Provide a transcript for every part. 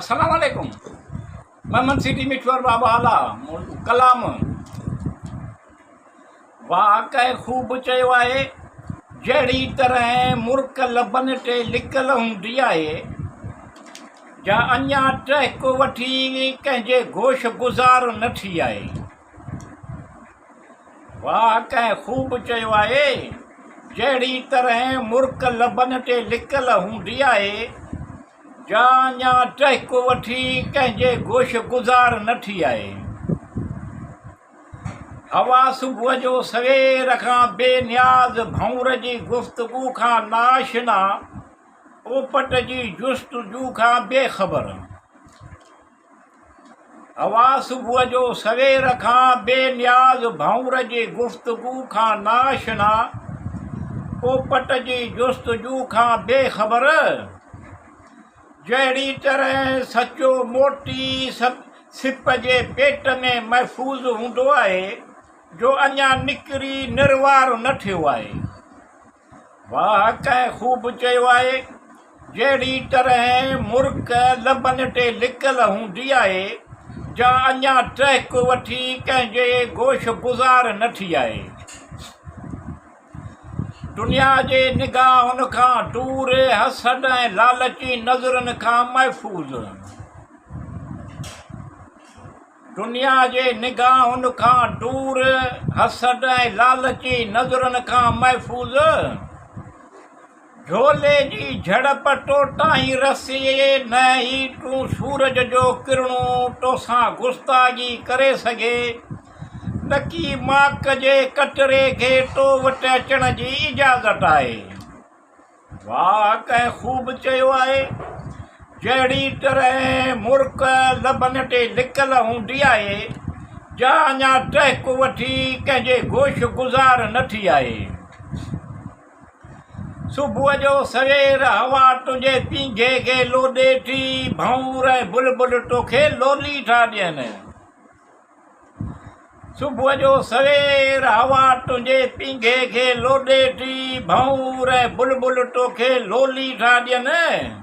अस्सलाम वालेकुम। मैं सिटी मिठवर बाबा आला कलाम वाक़ई खूब चयो आहे। जहिड़ी तरह मुर्क लबनि ते लिकल हूंदी आहे जा अञा टहिको वठी कंहिंजे गोश गुज़ार न थी आहे। वाक़ई खूब चयो आहे। जहिड़ी तरह मुर्क लबनि ते लिकल हूंदी आहे जा अञा टहिको वठी कंहिंजे गोश गुज़ार न थी आहे। हवा सुबुह जो सवेर खां बेनियाज़ भंवर जी गुफ़्तगू खां नाशना, पोपट जी जुस्तजू खां बेख़बर। हवा सुबुह जो सवेर खां बेनियाज़ भंवर जी गुफ़्तगू खां नाशना, पोपट जी जुस्तजू खां बेख़बर। जहिड़ी तरह सचो मोटी सिप जे पेट में महफ़ूज़ हूंदो आहे जो अञा निकिरी निर्वार न थियो आहे। वाक़ई खूब चयो आहे। जहिड़ी तरह मुर्क लबनि ते लिकल हूंदी आहे जा अञा टहिको वठी कंहिंजे गोश गुज़ार न थी आहे। दुनिया जे निगाहुनि खां दूर, हसद ऐं लालची नज़रनि खां महफ़ूज़। दुनिया जे निगाहुनि खां दूर, हसद ऐं लालची नज़रनि खां महफ़ूज़। झोले जी झड़प टोटाई रसी न ई तूं सूरज जो किरणो तोसां गुस्तागी करे सघे, न की माक जे कटरे खे तो वटि अचण जी इजाज़त आहे। वाक़ई खूब चयो आहे। जहिड़ी तरह मुर्क लबनि ते लिकल हूंदी आहे जा अञा टहिको वठी कंहिंजे गोश गुज़ार न थी आहे। सुबुह जो सवेर हवा तुंहिंजे पींघे खे लोॾे थी, भंवर ऐं बुलबुल तोखे लोली था ॾियनि। सुबुह जो सवेर हवा तुंहिंजे पींघे खे लोॾे थी, भंवर ऐं बुलबुल तोखे लोली था ॾियनि।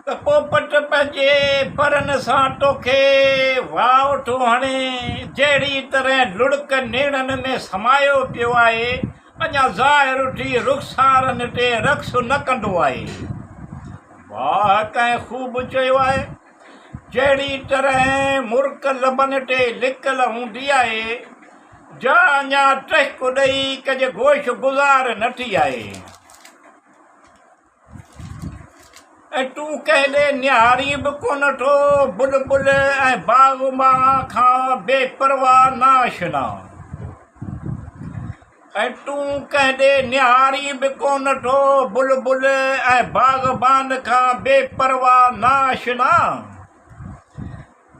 त पोपट पंहिंजे परनि सां तोखे वाह थो हणे। जहिड़ी तरह लुड़क नेणनि में समायो पियो आहे अञा ज़ाहिर थी रुख़सारनि ते रक़्स न कंदो आहे। वाक़ई खूब चयो आहे। जहिड़ी तरह मुर्क लबनि ते लिकल हूंदी आहे जा अञा टहिको ॾेई कंहिंजे गोश गुज़ार न थी आहे। ऐं तूं कंहिं ॾे निहारी बि कोन थो, बुलबुल ऐं बाग़बान खां बेपरवाह नाशना। ऐं तूं कंहिं ॾे निहारी बि कोन थो, बुलबुल ऐं बाग़बान खां बेपरवाह नाशना।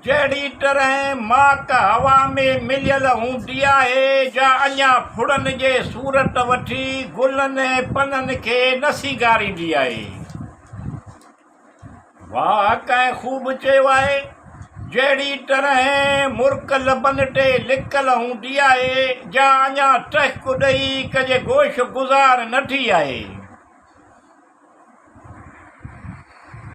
जहिड़ी तरह माक हवा में मिलियल हूंदी आहे जा अञा फुड़नि जे सूरत वठी गुलनि ऐं पननि खे न सीगारींदी आहे। वाक़ई खूब चयो आहे। जहिड़ी तरह मुर्क लबनि ते लिकल हूंदी आहे जा अञा टहिको ॾेई कंहिंजे गोश गुज़ार न थी आहे।